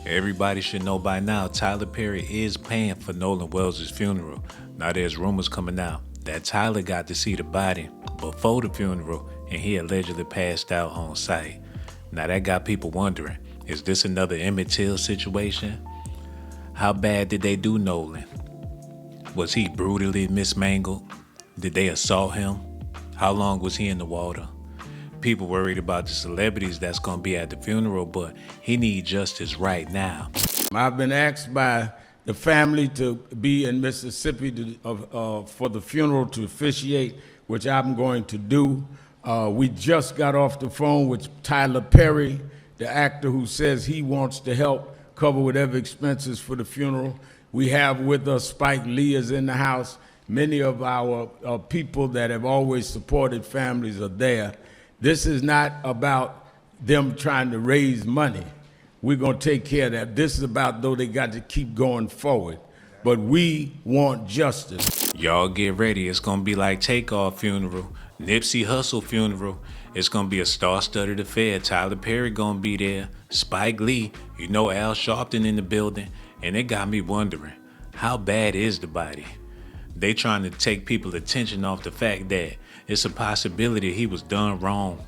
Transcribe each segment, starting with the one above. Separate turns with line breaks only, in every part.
Everybody should know by now Tyler Perry is paying for Nolan Wells' funeral. Now there's rumors coming out that Tyler got to see the body before the funeral and he allegedly passed out on site. Now that got people wondering, is this another Emmett Till situation? How bad did they do Nolan? Was he brutally mismangled? Did they assault him? How long was he in the water? People worried about the celebrities that's going to be at the funeral, but he needs justice right now.
I've been asked by the family to be in Mississippi for the funeral to officiate, which I'm going to do. We just got off the phone with Tyler Perry, the actor who says he wants to help cover whatever expenses for the funeral. We have with us Spike Lee is in the house. Many of our people that have always supported families are there. This is not about them trying to raise money. We're going to take care of that. This is about, though, they got to keep going forward. But we want justice.
Y'all get ready. It's going to be like Takeoff funeral, Nipsey Hussle funeral. It's going to be a star-studded affair. Tyler Perry going to be there. Spike Lee, you know Al Sharpton in the building. And it got me wondering, how bad is the body? They trying to take people's attention off the fact that it's a possibility he was done wrong.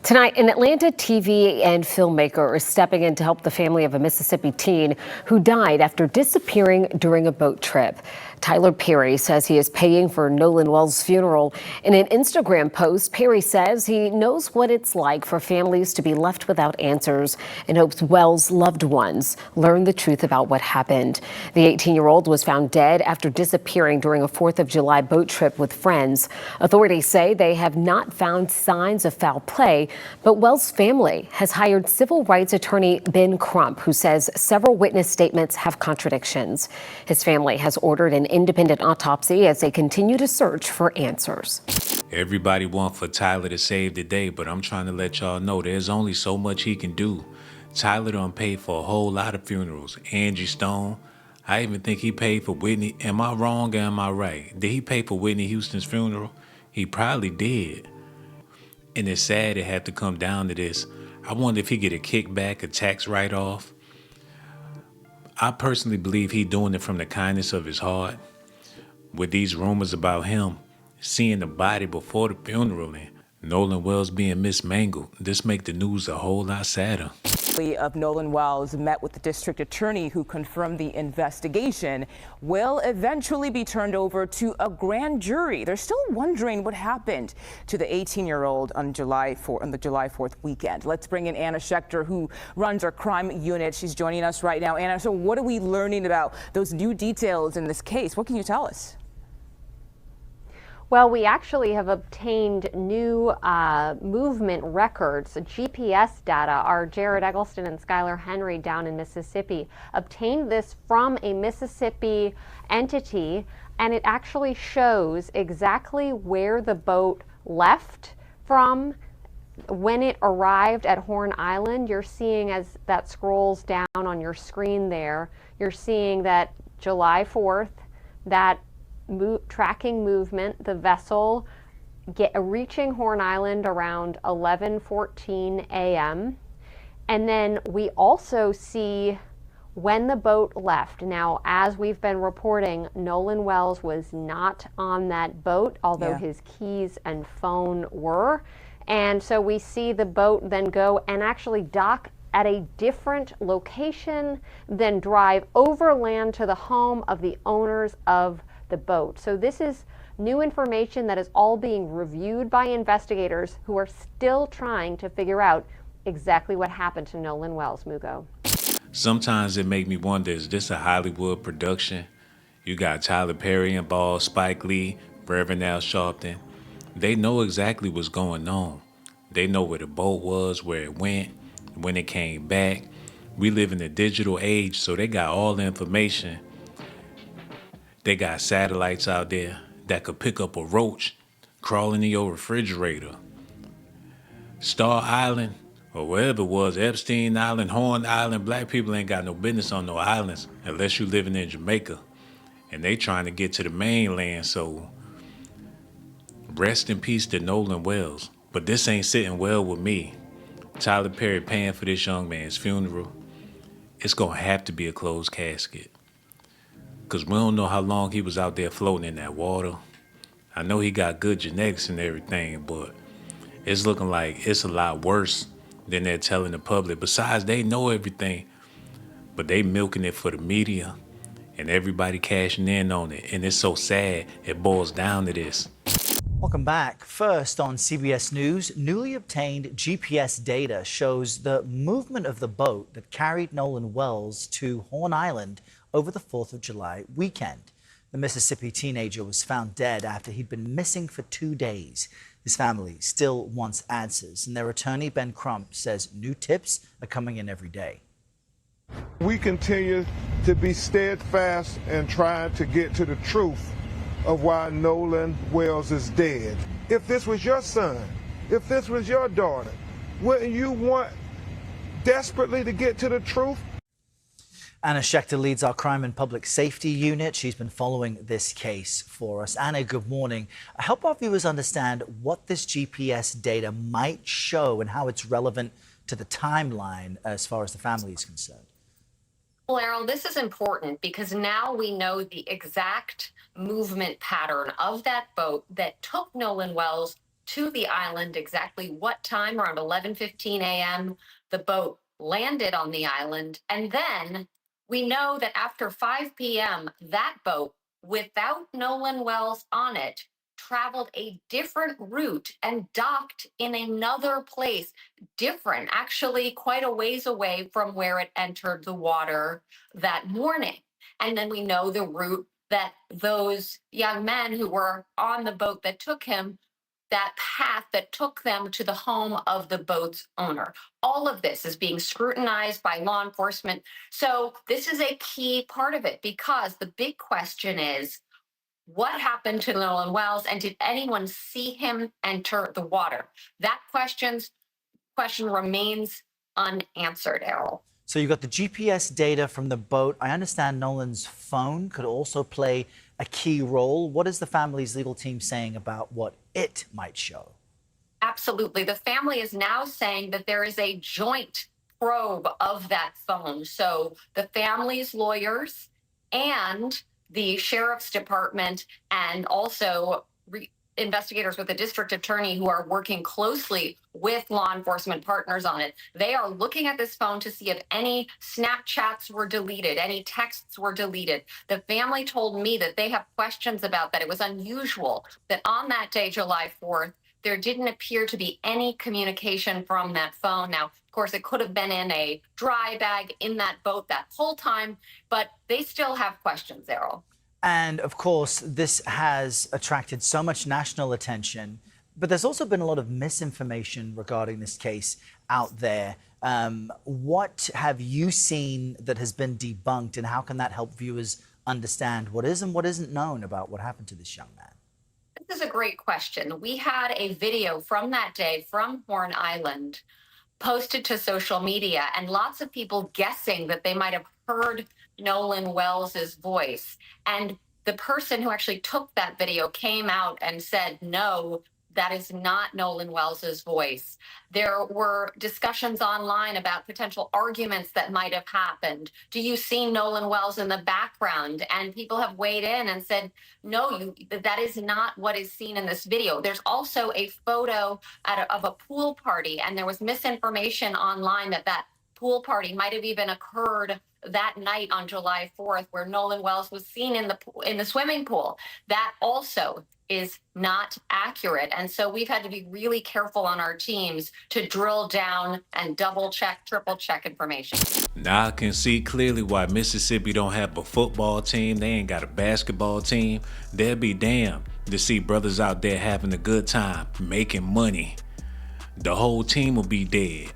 Tonight, an Atlanta TV and filmmaker is stepping in to help the family of a Mississippi teen who died after disappearing during a boat trip. Tyler Perry says he is paying for Nolan Wells' funeral. In an Instagram post, Perry says he knows what it's like for families to be left without answers and hopes Wells' loved ones learn the truth about what happened. The 18-year-old was found dead after disappearing during a 4th of July boat trip with friends. Authorities say they have not found signs of foul play, but Wells' family has hired civil rights attorney Ben Crump, who says several witness statements have contradictions. His family has ordered an independent autopsy as they continue to search for answers.
Everybody wants for Tyler to save the day, but I'm trying to let y'all know there's only so much he can do. Tyler done paid for a whole lot of funerals. Angie Stone, I even think he paid for Whitney. Am I wrong or am I right? Did he pay for Whitney Houston's funeral? He probably did. And it's sad it had to come down to this. I wonder if he get a kickback, a tax write-off. I personally believe he doing it from the kindness of his heart. With these rumors about him seeing the body before the funeral and Nolan Wells being mismangled, this make the news a whole lot sadder.
Of Nolan Wells met with the district attorney who confirmed the investigation will eventually be turned over to a grand jury. They're still wondering what happened to the 18-year-old on the July 4th weekend. Let's bring in Anna Schechter, who runs our crime unit. She's joining us right now. Anna, so what are we learning about those new details in this case? What can you tell us?
Well, we actually have obtained new movement records, GPS data. Our Jared Eggleston and Skylar Henry down in Mississippi obtained this from a Mississippi entity, and it actually shows exactly where the boat left from when it arrived at Horn Island. You're seeing, as that scrolls down on your screen there, you're seeing that July 4th, that tracking movement, the vessel reaching Horn Island around 11:14 a.m. And then we also see when the boat left. Now, as we've been reporting, Nolan Wells was not on that boat, although his keys and phone were. And so we see the boat then go and actually dock at a different location, then drive overland to the home of the owners of the boat. So this is new information that is all being reviewed by investigators who are still trying to figure out exactly what happened to Nolan Wells. Mugo.
Sometimes it make me wonder, is this a Hollywood production? You got Tyler Perry involved, Spike Lee, Reverend Al Sharpton. They know exactly what's going on. They know where the boat was, where it went, when it came back. We live in a digital age, so they got all the information. They got satellites out there that could pick up a roach crawling in your refrigerator. Star Island, or wherever it was, Epstein Island, Horn Island, black people ain't got no business on no islands unless you living in Jamaica. And they trying to get to the mainland, so rest in peace to Nolan Wells. But this ain't sitting well with me. Tyler Perry paying for this young man's funeral. it's going to have to be a closed casket. Because we don't know how long he was out there floating in that water. I know he got good genetics and everything, but it's looking like it's a lot worse than they're telling the public. Besides, they know everything, but they milking it for the media and everybody cashing in on it. And it's so sad, it boils down to this.
Welcome back. First on CBS News, newly obtained GPS data shows the movement of the boat that carried Nolan Wells to Horn Island over the 4th of July weekend. The Mississippi teenager was found dead after he'd been missing for 2 days. His family still wants answers, and their attorney, Ben Crump, says new tips are coming in every day.
We continue to be steadfast and trying to get to the truth of why Nolan Wells is dead. If this was your son, if this was your daughter, wouldn't you want desperately to get to the truth?
Anna Schechter leads our Crime and Public Safety Unit. She's been following this case for us. Anna, good morning. Help our viewers understand what this GPS data might show and how it's relevant to the timeline as far as the family is concerned.
Well, Errol, this is important because now we know the exact movement pattern of that boat that took Nolan Wells to the island. Exactly what time, around 11:15 a.m., the boat landed on the island. And then we know that after 5 p.m., that boat, without Nolan Wells on it, traveled a different route and docked in another place, different, actually quite a ways away from where it entered the water that morning. And then we know the route that those young men who were on the boat that took him, that path that took them to the home of the boat's owner. All of this is being scrutinized by law enforcement. So this is a key part of it, because the big question is, what happened to Nolan Wells, and did anyone see him enter the water? That question remains unanswered, Errol.
So you got the GPS data from the boat. I understand Nolan's phone could also play a key role. What is the family's legal team saying about what it might show?
Absolutely. The family is now saying that there is a joint probe of that phone. So the family's lawyers and the sheriff's department, and also investigators with the district attorney who are working closely with law enforcement partners on it. They are looking at this phone to see if any Snapchats were deleted, any texts were deleted. The family told me that they have questions about that. It was unusual that on that day, July 4th, there didn't appear to be any communication from that phone. Now, of course, it could have been in a dry bag in that boat that whole time, but they still have questions, Errol.
And of course, this has attracted so much national attention, but there's also been a lot of misinformation regarding this case out there. What have you seen that has been debunked, and how can that help viewers understand what is and what isn't known about what happened to this young man?
This is a great question. We had a video from that day from Horn Island posted to social media, and lots of people guessing that they might have heard Nolan Wells's voice. And the person who actually took that video came out and said, no, that is not Nolan Wells's voice. There were discussions online about potential arguments that might have happened. Do you see Nolan Wells in the background? And people have weighed in and said, no, that is not what is seen in this video. There's also a photo of a pool party, and there was misinformation online that that pool party might have even occurred that night on July 4th, where Nolan Wells was seen in the swimming pool. That also is not accurate. And so we've had to be really careful on our teams to drill down and double check, triple check information.
Now I can see clearly why Mississippi don't have a football team. They ain't got a basketball team. They'll be damned to see brothers out there having a good time, making money. The whole team will be dead.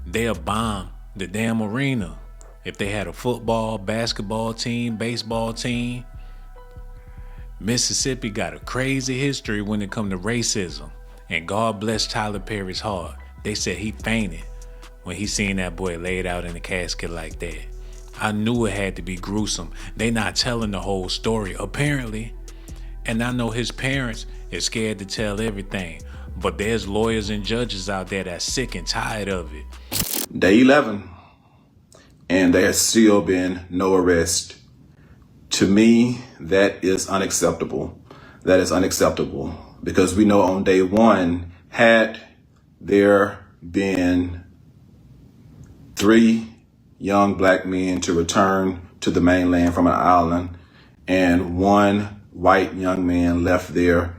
They'll bomb the damn arena. If they had a football, basketball team, baseball team. Mississippi got a crazy history when it comes to racism. And God bless Tyler Perry's heart. They said he fainted when he seen that boy laid out in a casket like that. I knew it had to be gruesome. They not telling the whole story, apparently. And I know his parents is scared to tell everything. But there's lawyers and judges out there that's sick and tired of it.
Day 11. and there has still been no arrest. To me, that is unacceptable. That is unacceptable because we know on day one, had there been 3 young black men to return to the mainland from an island and 1 white young man left there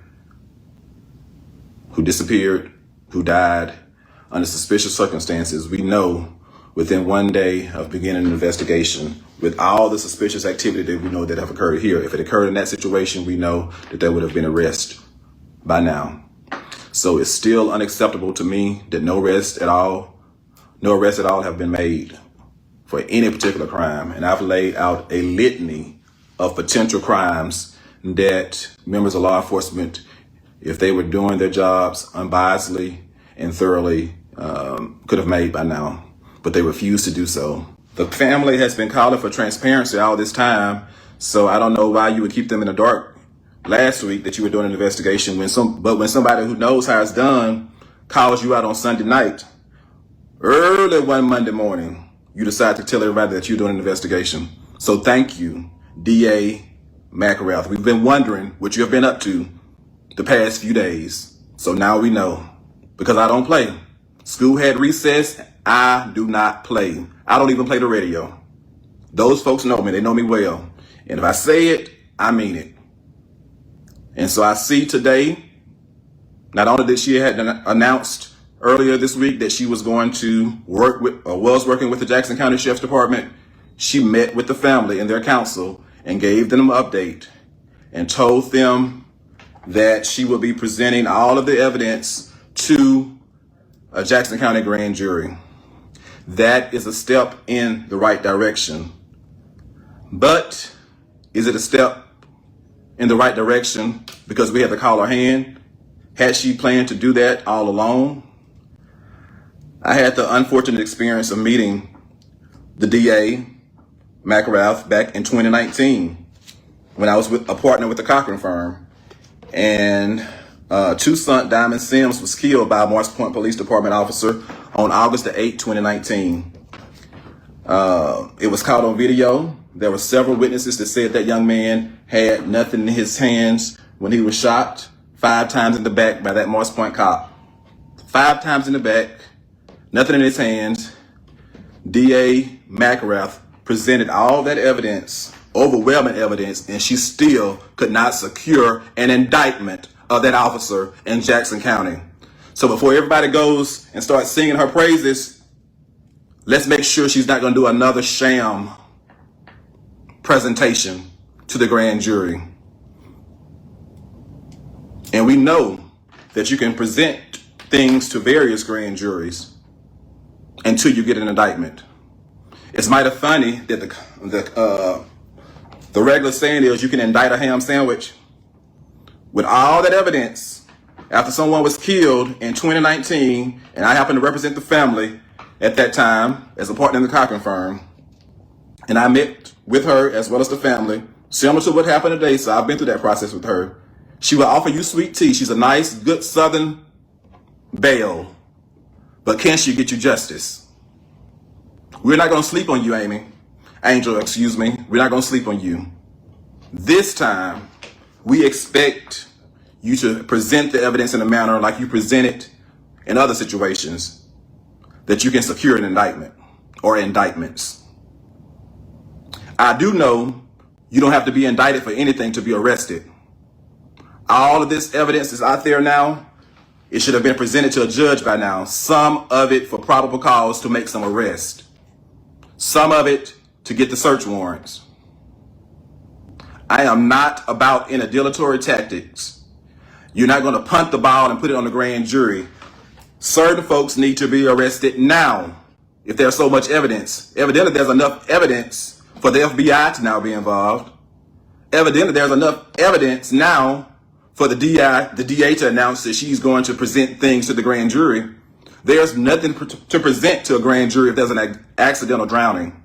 who disappeared, who died under suspicious circumstances, we know within 1 day of beginning an investigation, with all the suspicious activity that we know that have occurred here, if it occurred in that situation, we know that there would have been arrest by now. So it's still unacceptable to me that no arrests at all have been made for any particular crime. And I've laid out a litany of potential crimes that members of law enforcement, if they were doing their jobs unbiasedly and thoroughly, could have made by now, but they refuse to do so. The family has been calling for transparency all this time, so I don't know why you would keep them in the dark last week that you were doing an investigation when somebody who knows how it's done calls you out on Sunday night, early one Monday morning, you decide to tell everybody that you're doing an investigation. So thank you, DA McElrath. We've been wondering what you have been up to the past few days. So now we know, because I don't play. School had recess. I do not play. I don't even play the radio. Those folks know me. They know me well. And if I say it, I mean it. And so I see today, not only did she had announced earlier this week that she was going to work with, or was working with the Jackson County Sheriff's Department, she met with the family and their counsel and gave them an update and told them that she will be presenting all of the evidence to a Jackson County grand jury. That is a step in the right direction. But is it a step in the right direction because we had to call her hand? Had she planned to do that all alone? I had the unfortunate experience of meeting the DA, McElrath, back in 2019 when I was a partner with the Cochran firm. And Toussaint Diamond Sims was killed by a Morris Point Police Department officer on August the 8th, 2019. It was caught on video. There were several witnesses that said that young man had nothing in his hands when he was shot 5 times in the back by that Morris Point cop. 5 times in the back, nothing in his hands. DA McElrath presented all that evidence, overwhelming evidence, and she still could not secure an indictment of that officer in Jackson County. So before everybody goes and starts singing her praises, let's make sure she's not going to do another sham presentation to the grand jury. And we know that you can present things to various grand juries until you get an indictment. It's mighty funny that the regular saying is you can indict a ham sandwich. With all that evidence, after someone was killed in 2019, and I happened to represent the family at that time as a partner in the Cochran firm, and I met with her as well as the family, similar to what happened today, so I've been through that process with her. She will offer you sweet tea. She's a nice, good Southern belle, but can she get you justice? We're not going to sleep on you, Angel, excuse me. We're not going to sleep on you. This time, we expect you to present the evidence in a manner like you present it in other situations that you can secure an indictment or indictments. I do know you don't have to be indicted for anything to be arrested. All of this evidence is out there now. It should have been presented to a judge by now. Some of it for probable cause to make some arrest. Some of it to get the search warrants. I am not about any dilatory tactics. You're not going to punt the ball and put it on the grand jury. Certain folks need to be arrested now if there's so much evidence. Evidently, there's enough evidence for the FBI to now be involved. Evidently, there's enough evidence now for the DA to announce that she's going to present things to the grand jury. There's nothing to present to a grand jury if there's an accidental drowning.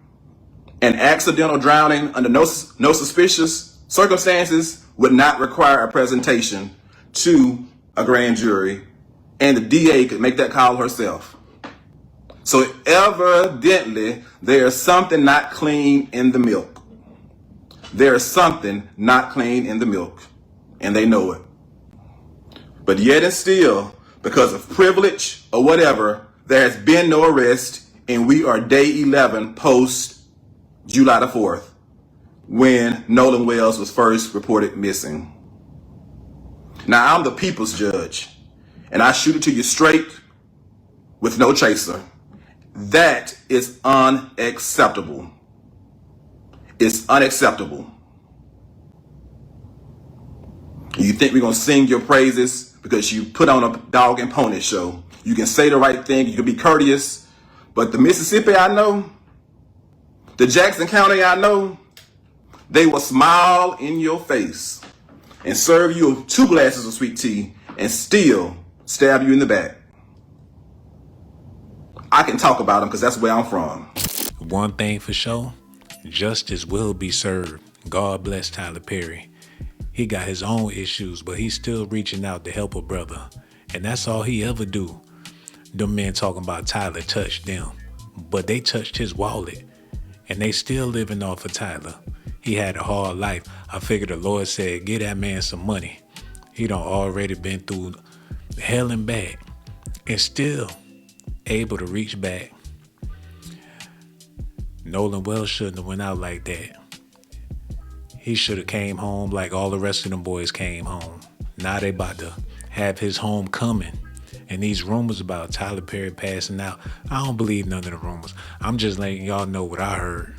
An accidental drowning under no suspicious circumstances would not require a presentation to a grand jury, and the DA could make that call herself. So evidently, there's something not clean in the milk. There's something not clean in the milk, and they know it. But yet and still, because of privilege or whatever, there has been no arrest, and we are day 11 post July the 4th, when Nolan Wells was first reported missing. Now, I'm the people's judge, and I shoot it to you straight with no chaser. That is unacceptable. It's unacceptable. You think we're going to sing your praises because you put on a dog and pony show. You can say the right thing, you can be courteous, but the Mississippi I know, the Jackson County I know, they will smile in your face and serve you 2 glasses of sweet tea and still stab you in the back. I can talk about them because that's where I'm from.
One thing for sure, justice will be served. God bless Tyler Perry. He got his own issues, but he's still reaching out to help a brother. And that's all he ever do. Them men talking about Tyler touched them, but they touched his wallet. And they still living off of Tyler. He had a hard life. I figured the Lord said, get that man some money. He done already been through hell and back. And still able to reach back. Nolan Wells shouldn't have went out like that. He should have came home like all the rest of them boys came home. Now they about to have his homecoming. And these rumors about Tyler Perry passing out, I don't believe none of the rumors. I'm just letting y'all know what I heard.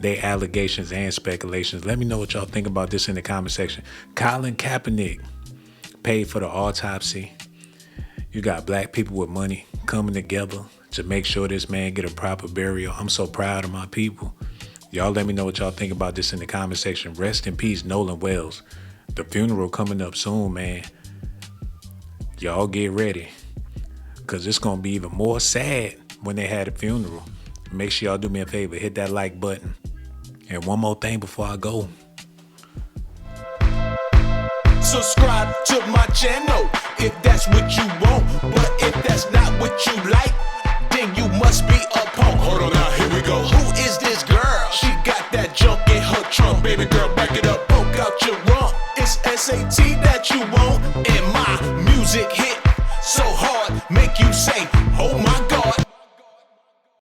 They allegations and speculations. Let me know what y'all think about this in the comment section. Colin Kaepernick paid for the autopsy. You got black people with money coming together to make sure this man get a proper burial. I'm so proud of my people. Y'all let me know what y'all think about this in the comment section. Rest in peace, Nolan Wells. The funeral coming up soon, man. Y'all get ready, because it's going to be even more sad when they had a funeral. Make sure y'all do me a favor. Hit that like button. And one more thing before I go.
Subscribe to my channel if that's what you want. But if that's not what you like, then you must be a punk. Hold on now, here we go. Who is this girl? She got that jump